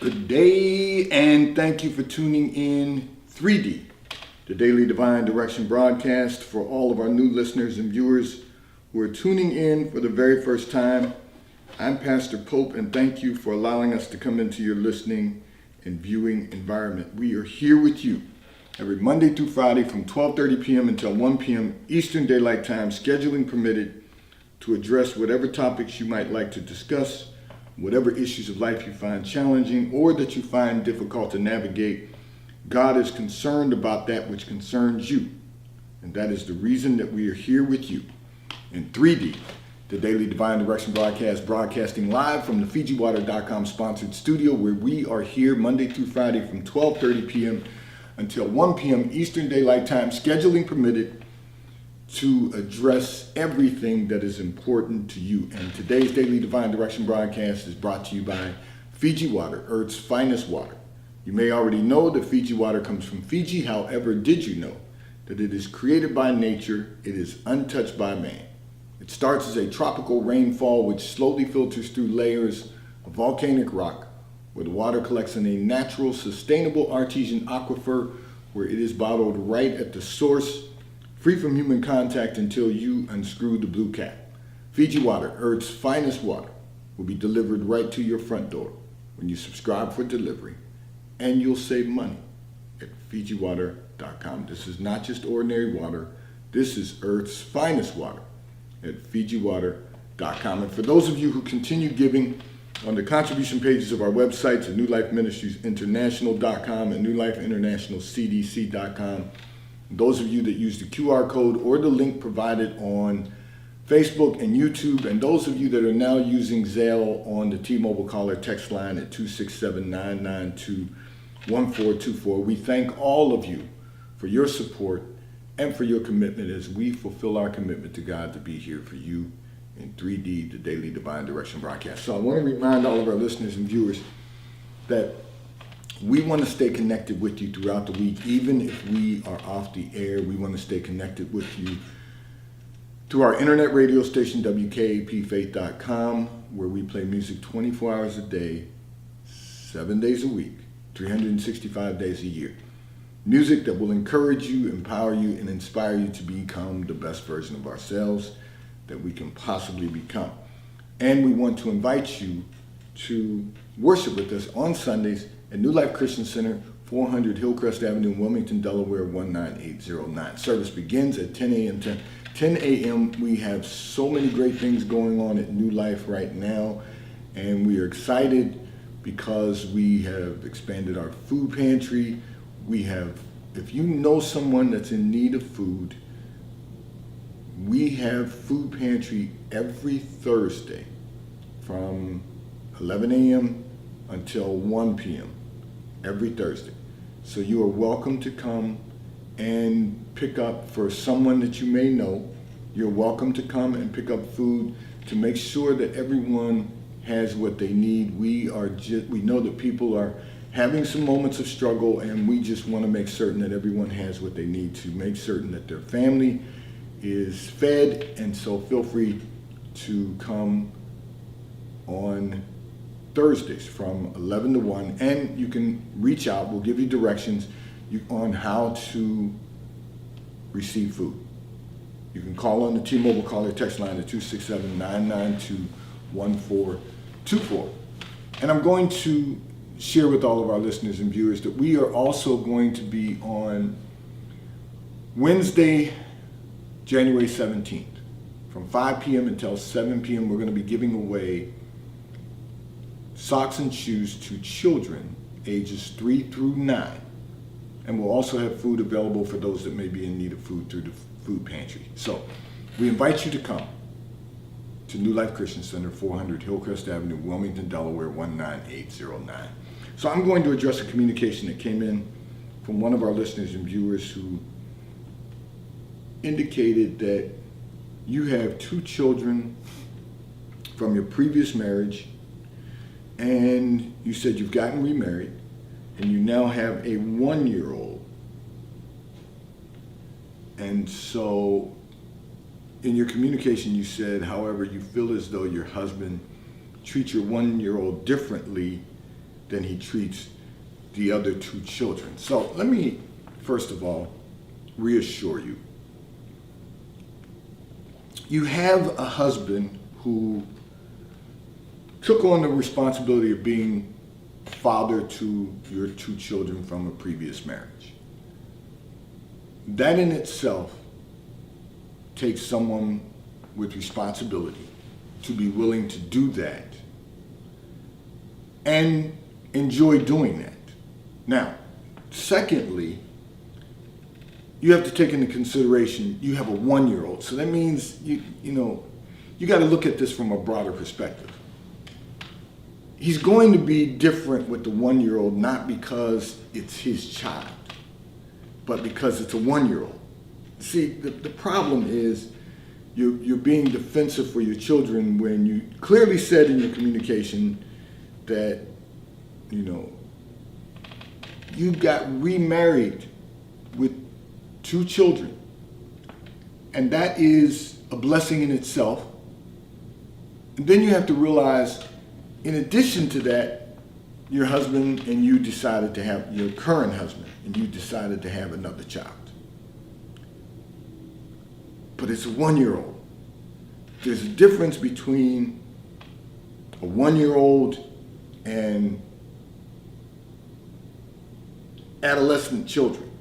Good day, and thank you for tuning in 3D, the Daily Divine Direction broadcast. For all of our new listeners and viewers who are tuning in for the very first time, I'm Pastor Pope, and thank you for allowing us to come into your listening and viewing environment. We are here with you every Monday through Friday from 12:30 p.m. until 1 p.m. Eastern Daylight Time, scheduling permitted, to address whatever topics you might like to discuss, whatever issues of life you find challenging or that you find difficult to navigate. God is concerned about that which concerns you. And that is the reason that we are here with you in 3D, the Daily Divine Direction broadcast, broadcasting live from the FijiWater.com sponsored studio, where we are here Monday through Friday from 12:30 p.m. until 1 p.m. Eastern Daylight Time, scheduling permitted, to address everything that is important to you. And today's Daily Divine Direction broadcast is brought to you by Fiji Water, Earth's finest water. You may already know that Fiji water comes from Fiji. However, did you know that it is created by nature? It is untouched by man. It starts as a tropical rainfall which slowly filters through layers of volcanic rock, where the water collects in a natural, sustainable artesian aquifer, where it is bottled right at the source, free from human contact until you unscrew the blue cap. Fiji Water, Earth's finest water, will be delivered right to your front door when you subscribe for delivery, and you'll save money at FijiWater.com. This is not just ordinary water. This is Earth's finest water at FijiWater.com. And for those of you who continue giving on the contribution pages of our websites at New Life Ministries International.com and New Life International CDC.com, those of you that use the QR code or the link provided on Facebook and YouTube, and those of you that are now using Zelle on the T-Mobile caller text line at 267-992-1424, we thank all of you for your support and for your commitment as we fulfill our commitment to God to be here for you in 3D, the Daily Divine Direction broadcast. So I want to remind all of our listeners and viewers that we want to stay connected with you throughout the week. Even if we are off the air, we want to stay connected with you through our internet radio station, WKAPfaith.com, where we play music 24 hours a day, 7 days a week, 365 days a year. Music that will encourage you, empower you, and inspire you to become the best version of ourselves that we can possibly become. And we want to invite you to worship with us on Sundays at New Life Christian Center, 400 Hillcrest Avenue, Wilmington, Delaware, 19809. Service begins at 10 a.m. 10 a.m. We have so many great things going on at New Life right now, and we are excited because we have expanded our food pantry. We have, if you know someone that's in need of food, we have food pantry every Thursday from 11 a.m. until 1 p.m. every Thursday. So you are welcome to come and pick up for someone that you may know. You're welcome to come and pick up food to make sure that everyone has what they need. We know that people are having some moments of struggle, and we just want to make certain that everyone has what they need to make certain that their family is fed. And so feel free to come on Thursdays from 11 to 1, and you can reach out. We'll give you directions on how to receive food. You can call on the T-Mobile caller text line at 267-992-1424. And I'm going to share with all of our listeners and viewers that we are also going to be on Wednesday, January 17th, from 5 p.m. until 7 p.m. We're going to be giving away socks and shoes to children ages 3 through 9. And we'll also have food available for those that may be in need of food through the food pantry. So we invite you to come to New Life Christian Center, 400 Hillcrest Avenue, Wilmington, Delaware, 19809. So I'm going to address a communication that came in from one of our listeners and viewers who indicated that you have 2 children from your previous marriage, and you said you've gotten remarried, and you now have a 1-year-old. And so in your communication you said, however, you feel as though your husband treats your 1-year-old differently than he treats the other two children. So let me, first of all, reassure you. You have a husband who took on the responsibility of being father to your two children from a previous marriage. That in itself takes someone with responsibility to be willing to do that and enjoy doing that. Now, secondly, you have to take into consideration you have a 1-year-old. So that means you got to look at this from a broader perspective. He's going to be different with the 1-year-old, not because it's his child, but because it's a 1-year-old. See, the problem is you're being defensive for your children when you clearly said in your communication that, you got remarried with 2 children. And that is a blessing in itself. And then you have to realize, in addition to that, your husband and you decided to have, your current husband and you decided to have another child. But it's a 1-year-old. There's a difference between a 1-year-old and adolescent children.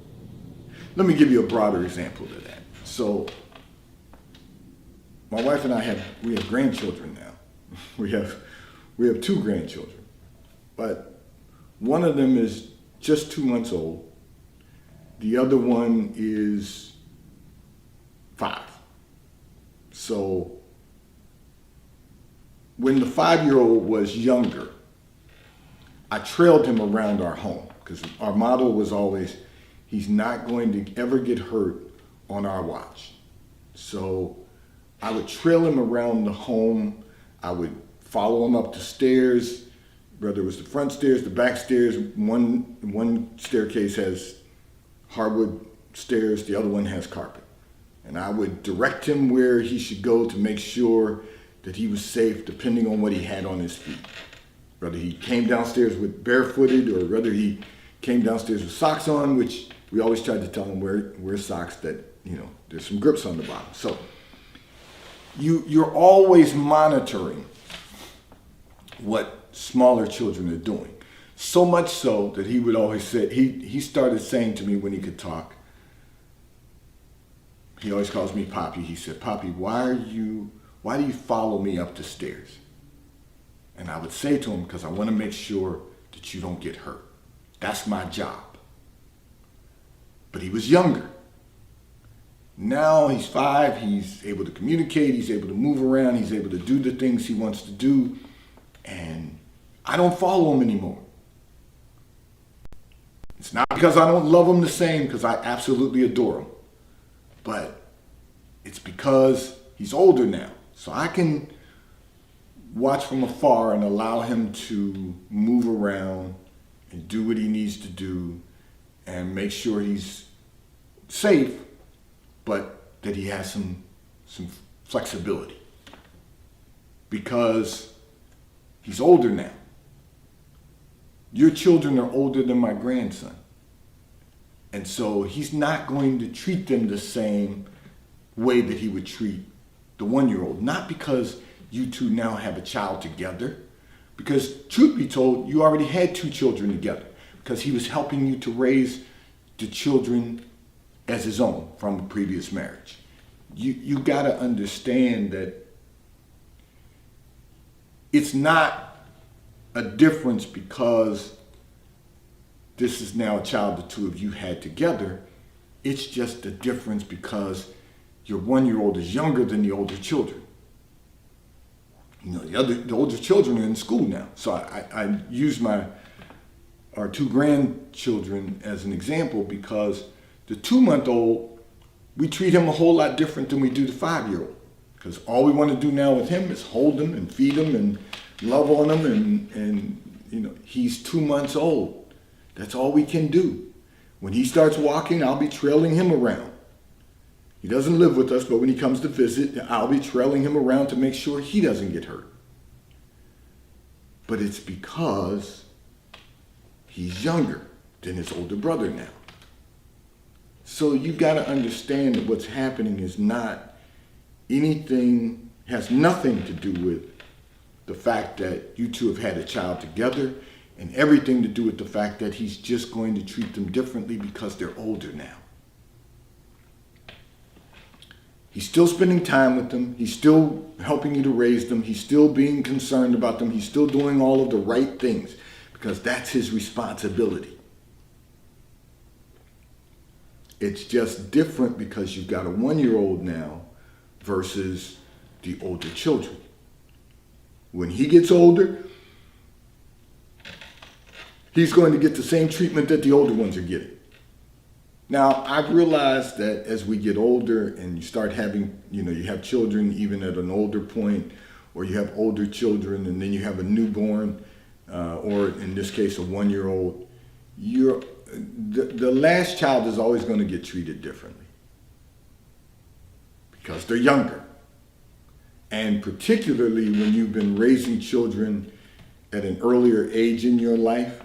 Let me give you a broader example of that. So, my wife and I we have grandchildren now. We have 2 grandchildren, but one of them is just 2 months old. The other one is 5. So, when the 5-year-old was younger, I trailed him around our home because our motto was always, he's not going to ever get hurt on our watch. So I would trail him around the home. I would follow him up the stairs, whether it was the front stairs, the back stairs. One staircase has hardwood stairs, the other one has carpet. And I would direct him where he should go to make sure that he was safe, depending on what he had on his feet. Whether he came downstairs with barefooted or whether he came downstairs with socks on, which we always tried to tell him wear socks that, there's some grips on the bottom. So you're always monitoring what smaller children are doing. So much so that he would always say, he started saying to me when he could talk, he always calls me Poppy. He said, Poppy, why do you follow me up the stairs? And I would say to him, because I want to make sure that you don't get hurt. That's my job. But he was younger. Now he's 5, he's able to communicate, he's able to move around, he's able to do the things he wants to do, and I don't follow him anymore. It's not because I don't love him the same, because I absolutely adore him, but it's because he's older now. So I can watch from afar and allow him to move around and do what he needs to do and make sure he's safe, but that he has some flexibility because he's older now. Your children are older than my grandson. And so he's not going to treat them the same way that he would treat the 1-year-old. Not because you two now have a child together, because truth be told, you already had 2 children together, because he was helping you to raise the children as his own from a previous marriage. You got to understand that it's not a difference because this is now a child the 2 of you had together. It's just a difference because your 1-year-old is younger than the older children. The older children are in school now. So I use our 2 grandchildren as an example because the 2-month-old, we treat him a whole lot different than we do the 5-year-old. Because all we want to do now with him is hold him and feed him and love on him and he's 2 months old. That's all we can do. When he starts walking, I'll be trailing him around. He doesn't live with us, but when he comes to visit, I'll be trailing him around to make sure he doesn't get hurt. But it's because He's younger than his older brother now. So you got to understand that what's happening is not anything, has nothing to do with the fact that you two have had a child together, and everything to do with the fact that he's just going to treat them differently because they're older now. He's still spending time with them. He's still helping you to raise them. He's still being concerned about them. He's still doing all of the right things because that's his responsibility. It's just different because you've got a 1-year-old now versus the older children. When he gets older, he's going to get the same treatment that the older ones are getting. Now, I've realized that as we get older and you start having, you have children even at an older point, or you have older children and then you have a newborn, or in this case, a 1-year-old, the last child is always going to get treated differently because they're younger. And particularly when you've been raising children at an earlier age in your life,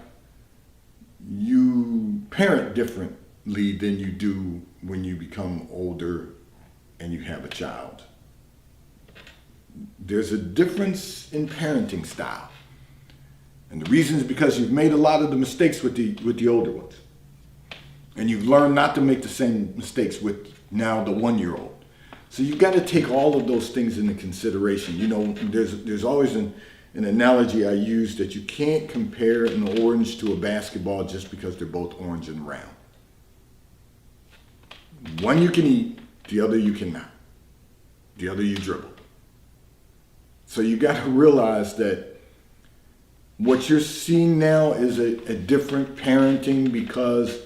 you parent differently than you do when you become older and you have a child. There's a difference in parenting style. And the reason is because you've made a lot of the mistakes with the older ones. And you've learned not to make the same mistakes with now the 1-year-old. So you've got to take all of those things into consideration. There's always an analogy I use that you can't compare an orange to a basketball just because they're both orange and round. One you can eat, the other you cannot. The other you dribble. So you got to realize that what you're seeing now is a different parenting because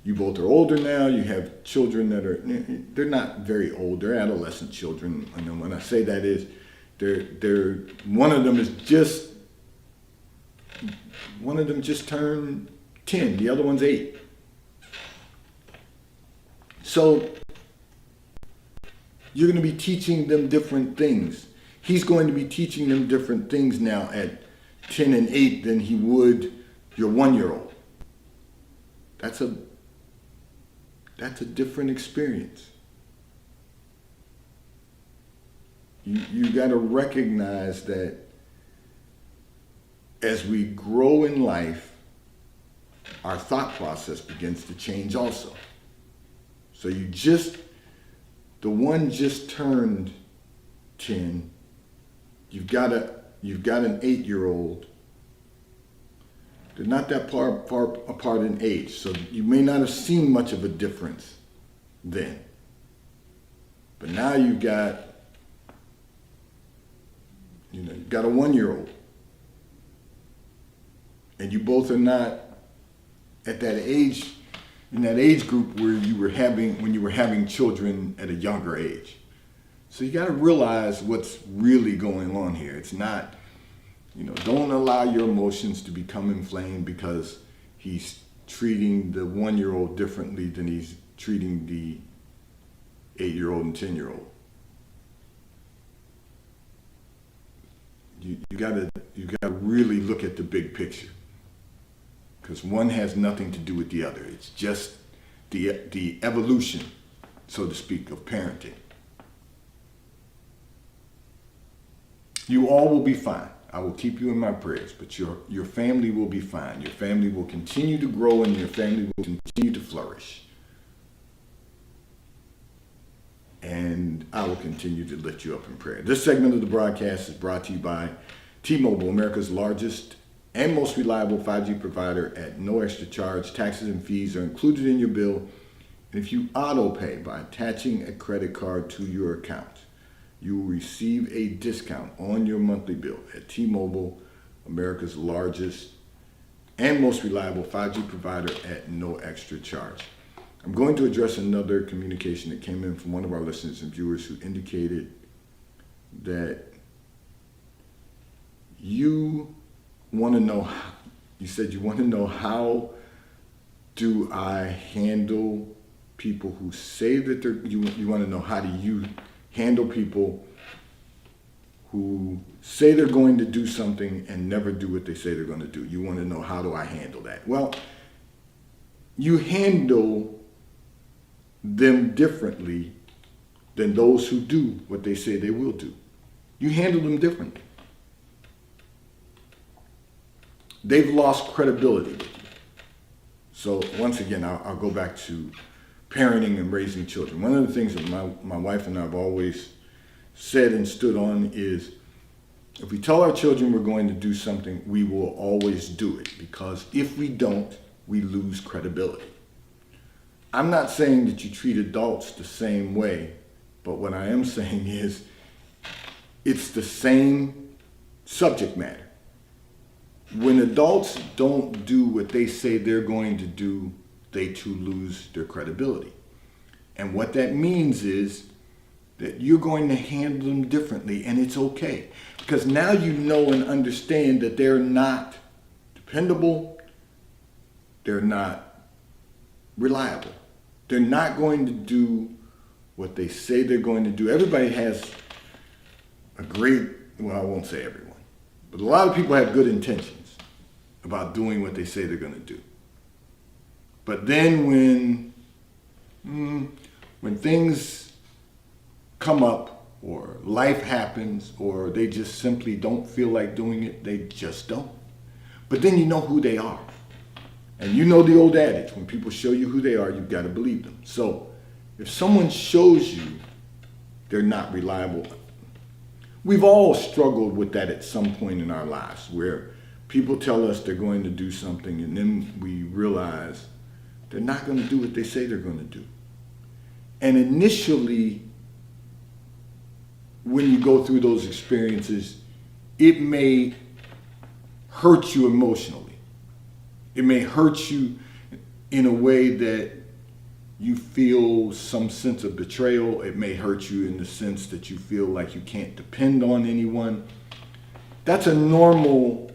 you both are older now. You have children they're not very old. They're adolescent children. And when I say that is, they're one of them just turned 10. The other one's 8. So you're going to be teaching them different things. He's going to be teaching them different things now at 10 and 8 than he would your 1-year-old. That's a different experience. You got to recognize that as we grow in life, our thought process begins to change also. So the one just turned 10. You've got an 8-year-old. They're not that far apart in age, so you may not have seen much of a difference then. But now you've got a 1-year-old, and you both are not at that age, in that age group when you were having children at a younger age. So you got to realize what's really going on here. It's not, don't allow your emotions to become inflamed because he's treating the 1-year-old differently than he's treating the 8-year-old and 10-year-old. You gotta really look at the big picture, because one has nothing to do with the other. It's just the evolution, so to speak, of parenting. You all will be fine. I will keep you in my prayers, but your family will be fine. Your family will continue to grow and your family will continue to flourish. And I will continue to lift you up in prayer. This segment of the broadcast is brought to you by T-Mobile, America's largest and most reliable 5G provider at no extra charge. Taxes and fees are included in your bill. And if you auto pay by attaching a credit card to your account, you will receive a discount on your monthly bill at T-Mobile, America's largest and most reliable 5G provider at no extra charge. I'm going to address another communication that came in from one of our listeners and viewers who indicated that you want to know how do I handle people who say that you want to know how do you handle people who say they're going to do something and never do what they say they're going to do. You want to know, how do I handle that? Well, you handle them differently than those who do what they say they will do. You handle them differently. They've lost credibility with you. So once again, I'll go back to parenting and raising children. One of the things that my wife and I have always said and stood on is, if we tell our children we're going to do something, we will always do it, because if we don't, we lose credibility. I'm not saying that you treat adults the same way, but what I am saying is it's the same subject matter. When adults don't do what they say they're going to do, they too lose their credibility. And what that means is that you're going to handle them differently, and it's okay. Because now you know and understand that they're not dependable, they're not reliable. They're not going to do what they say they're going to do. Everybody has a great, well, I won't say everyone, but a lot of people have good intentions about doing what they say they're going to do. But then when things come up, or life happens, or they just simply don't feel like doing it, they just don't. But then you know who they are. And you know the old adage, when people show you who they are, you've got to believe them. So if someone shows you they're not reliable, we've all struggled with that at some point in our lives, where people tell us they're going to do something, and then we realize they're not going to do what they say they're going to do. And initially, when you go through those experiences, it may hurt you emotionally. It may hurt you in a way that you feel some sense of betrayal. It may hurt you in the sense that you feel like you can't depend on anyone. That's a normal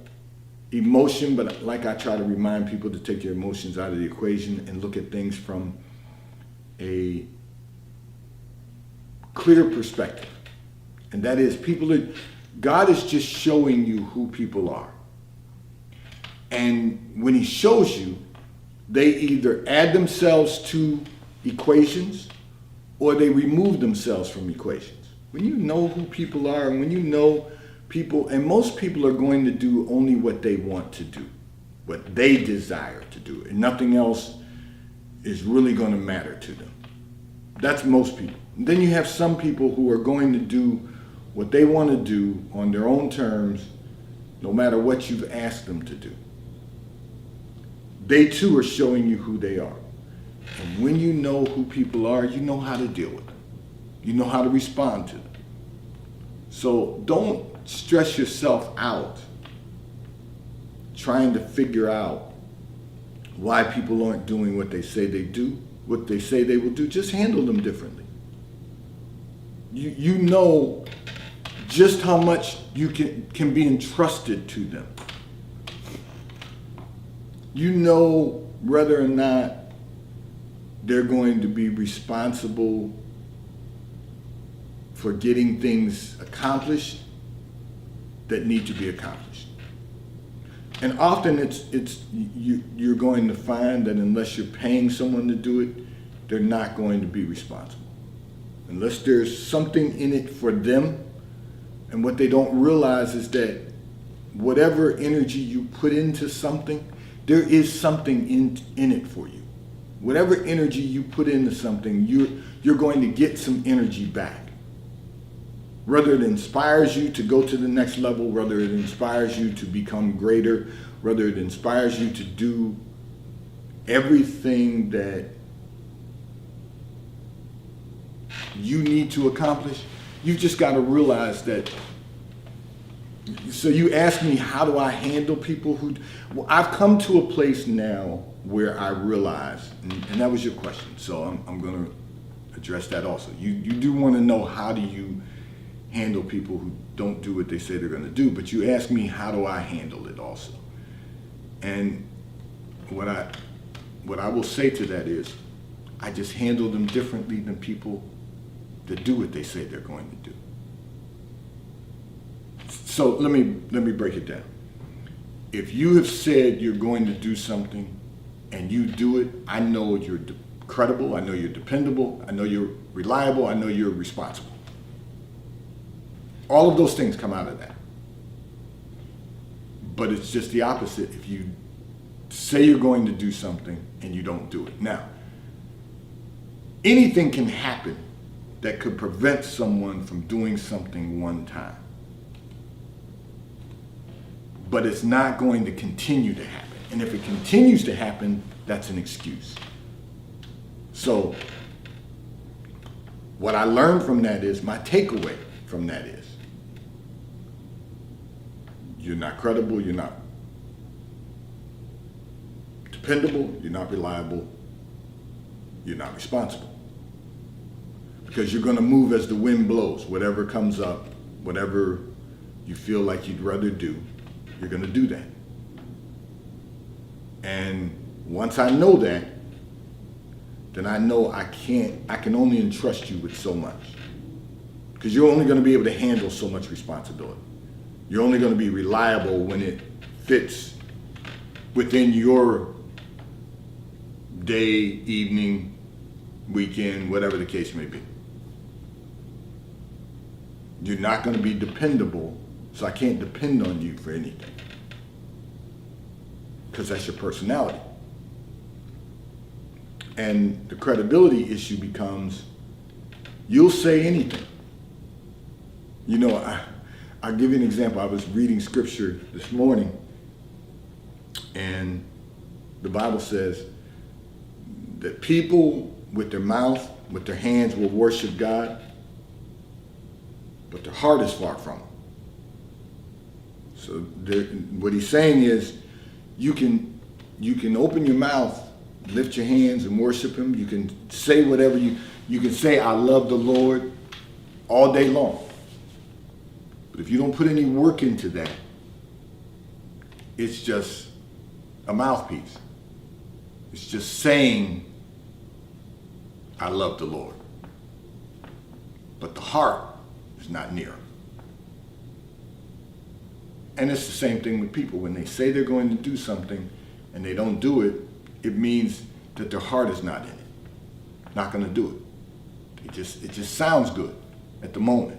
emotion, but like I try to remind people to take their emotions out of the equation and look at things from a clear perspective. And that is, God is just showing you who people are. And when he shows you, they either add themselves to equations or they remove themselves from equations. When you know who people are, and when you know people, and most people are going to do only what they want to do, what they desire to do, and nothing else is really going to matter to them. That's most people. And then you have some people who are going to do what they want to do on their own terms, no matter what you've asked them to do. They too are showing you who they are. And when you know who people are, you know how to deal with them. You know how to respond to them. So don't stress yourself out trying to figure out why people aren't doing what they say they do, what they say they will do. Just handle them differently. You know just how much you can be entrusted to them. You know whether or not they're going to be responsible for getting things accomplished that need to be accomplished. And often you're going to find that unless you're paying someone to do it, they're not going to be responsible. Unless there's something in it for them. And what they don't realize is that whatever energy you put into something, there is something in it for you. Whatever energy you put into something, you're going to get some energy back. Whether it inspires you to go to the next level, whether it inspires you to become greater, whether it inspires you to do everything that you need to accomplish, you've just got to realize that. So you ask me, how do I handle people who, well, I've come to a place now where I realize, and that was your question, so I'm going to address that also. You do want to know, how do you handle people who don't do what they say they're going to do, but you ask me, how do I handle it also? And what I will say to that is, I just handle them differently than people that do what they say they're going to do. So let me break it down. If you have said you're going to do something and you do it, I know you're credible, I know you're dependable, I know you're reliable, I know you're responsible. All of those things come out of that. But it's just the opposite if you say you're going to do something and you don't do it. Now, anything can happen that could prevent someone from doing something one time. But it's not going to continue to happen. And if it continues to happen, that's an excuse. So what I learned from that is, my takeaway from that is, you're not credible, you're not dependable, you're not reliable, you're not responsible. Because you're going to move as the wind blows. Whatever comes up, whatever you feel like you'd rather do, you're going to do that. And once I know that, then I know I can only entrust you with so much. Because you're only going to be able to handle so much responsibility. You're only going to be reliable when it fits within your day, evening, weekend, whatever the case may be. You're not going to be dependable, so I can't depend on you for anything. Because that's your personality. And the credibility issue becomes, you'll say anything. You know, I'll give you an example. I was reading scripture this morning, and the Bible says that people with their mouth, with their hands will worship God, but their heart is far from him. So what he's saying is, you can open your mouth, lift your hands and worship him. You can say whatever you can say, I love the Lord, all day long. But if you don't put any work into that, it's just a mouthpiece. It's just saying, I love the Lord. But the heart is not near him. And it's the same thing with people. When they say they're going to do something and they don't do it, it means that their heart is not in it. Not going to do it. It just sounds good at the moment.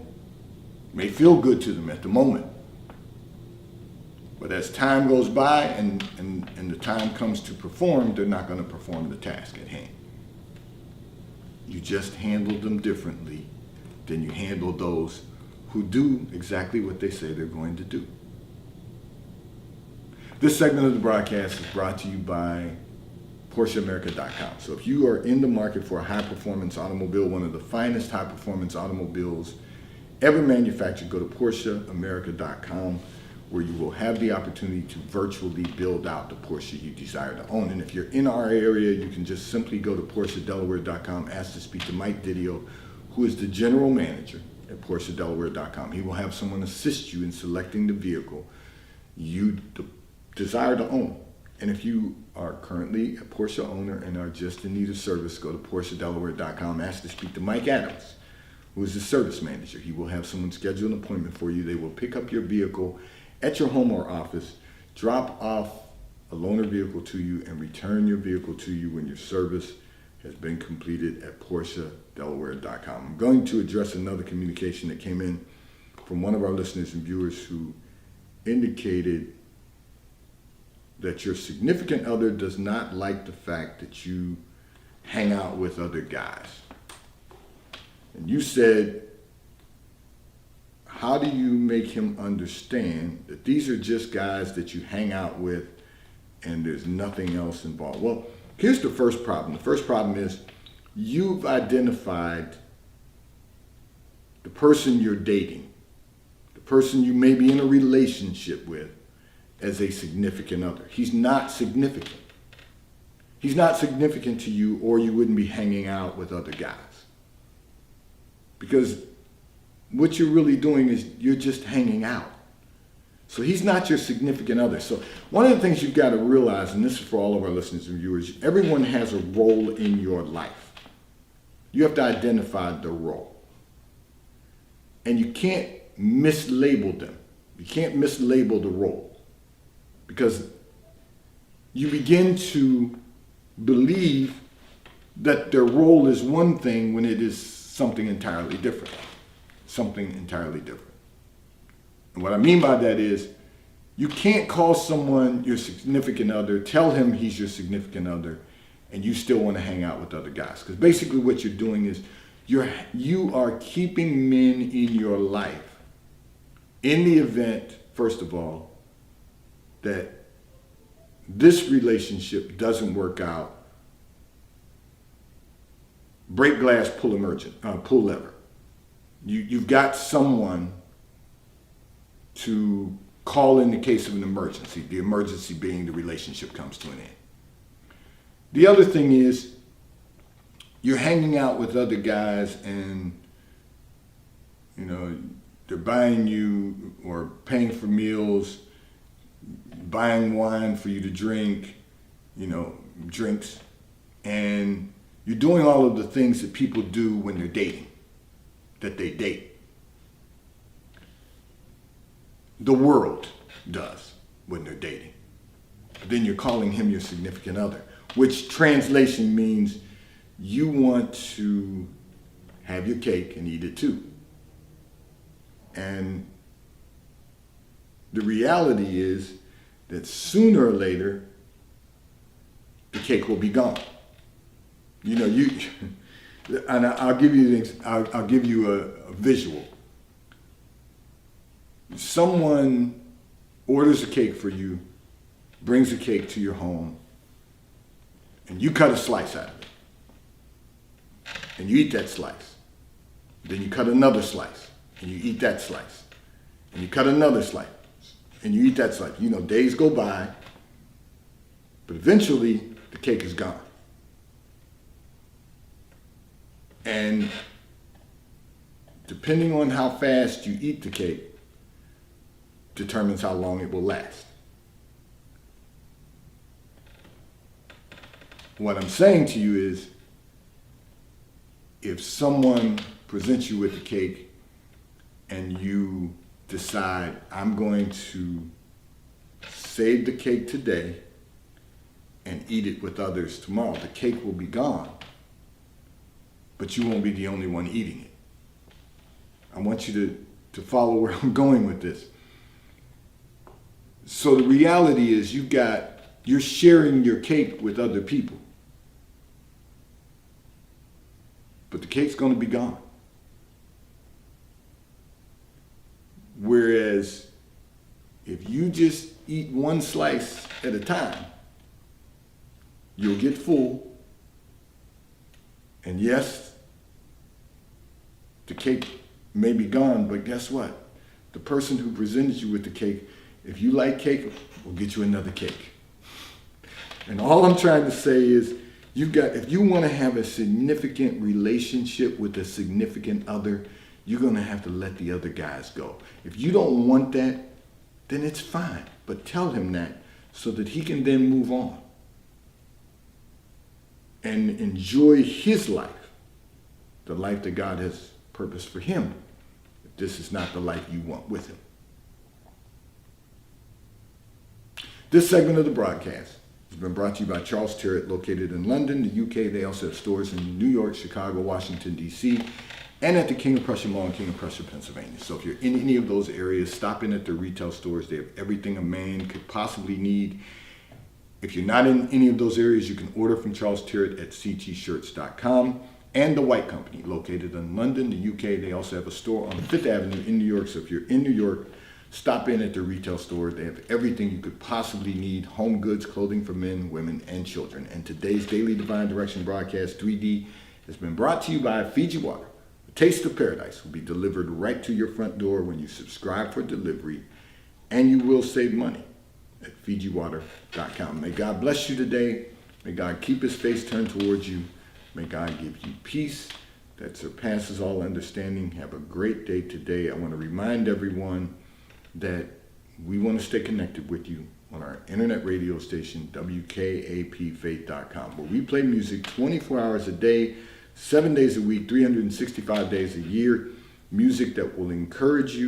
It may feel good to them at the moment. But as time goes by and the time comes to perform, they're not going to perform the task at hand. You just handle them differently than you handle those who do exactly what they say they're going to do. This segment of the broadcast is brought to you by PorscheAmerica.com. So if you are in the market for a high-performance automobile, one of the finest high-performance automobiles ever manufactured, go to PorscheAmerica.com, where you will have the opportunity to virtually build out the Porsche you desire to own. And if you're in our area, you can just simply go to PorscheDelaware.com, ask to speak to Mike Didio, who is the general manager at PorscheDelaware.com. He will have someone assist you in selecting the vehicle you desire to own. And if you are currently a Porsche owner and are just in need of service, go to PorscheDelaware.com, ask to speak to Mike Adams, who is the service manager. He will have someone schedule an appointment for you. They will pick up your vehicle at your home or office, drop off a loaner vehicle to you, and return your vehicle to you when your service has been completed at PorscheDelaware.com. I'm going to address another communication that came in from one of our listeners and viewers who indicated that your significant other does not like the fact that you hang out with other guys. And you said, how do you make him understand that these are just guys that you hang out with and there's nothing else involved? Well, here's the first problem. The first problem is you've identified the person you're dating, the person you may be in a relationship with, as a significant other. He's not significant. He's not significant to you, or you wouldn't be hanging out with other guys. Because what you're really doing is you're just hanging out. So he's not your significant other. So one of the things you've got to realize, and this is for all of our listeners and viewers, everyone has a role in your life. You have to identify the role. And you can't mislabel them. You can't mislabel the role, because you begin to believe that their role is one thing when it is something entirely different. Something entirely different. And what I mean by that is, you can't call someone your significant other, tell him he's your significant other, and you still want to hang out with other guys. Because basically what you're doing is you are keeping men in your life in the event, first of all, that this relationship doesn't work out. Break glass, pull lever. You've got someone to call in the case of an emergency, the emergency being the relationship comes to an end. The other thing is, you're hanging out with other guys and, they're buying you or paying for meals, buying wine for you to drink, drinks, and you're doing all of the things that people do when they're dating, that they date. The world does when they're dating. But then you're calling him your significant other, which translation means you want to have your cake and eat it too. And the reality is that sooner or later, the cake will be gone. And I'll give you a visual. Someone orders a cake for you, brings a cake to your home, and you cut a slice out of it. And you eat that slice. Then you cut another slice, and you eat that slice. And you cut another slice, and you eat that slice. Days go by, but eventually the cake is gone. And depending on how fast you eat the cake, determines how long it will last. What I'm saying to you is, if someone presents you with a cake and you decide, I'm going to save the cake today and eat it with others tomorrow, the cake will be gone, but you won't be the only one eating it. I want you to follow where I'm going with this. So the reality is, you're sharing your cake with other people, but the cake's going to be gone. Whereas if you just eat one slice at a time, you'll get full. And yes, the cake may be gone, but guess what? The person who presented you with the cake, if you like cake, will get you another cake. And all I'm trying to say is, if you want to have a significant relationship with a significant other, you're going to have to let the other guys go. If you don't want that, then it's fine. But tell him that so that he can then move on and enjoy his life, the life that God has purposed for him, if this is not the life you want with him. This segment of the broadcast has been brought to you by Charles Tyrwhitt, located in London, the UK. They also have stores in New York, Chicago, Washington, D.C., and at the King of Prussia Mall in King of Prussia, Pennsylvania. So if you're in any of those areas, stop in at their retail stores. They have everything a man could possibly need. If you're not in any of those areas, you can order from Charles Tyrwhitt at ctshirts.com. And The White Company, located in London, the UK. They also have a store on Fifth Avenue in New York. So if you're in New York, stop in at their retail store. They have everything you could possibly need: home goods, clothing for men, women, and children. And today's Daily Divine Direction broadcast, 3D, has been brought to you by Fiji Water. A taste of paradise will be delivered right to your front door when you subscribe for delivery, and you will save money at FijiWater.com. May God bless you today. May God keep his face turned towards you. May God give you peace that surpasses all understanding. Have a great day today. I want to remind everyone that we want to stay connected with you on our internet radio station, WKAPFaith.com, where we play music 24 hours a day, 7 days a week, 365 days a year. Music that will encourage you,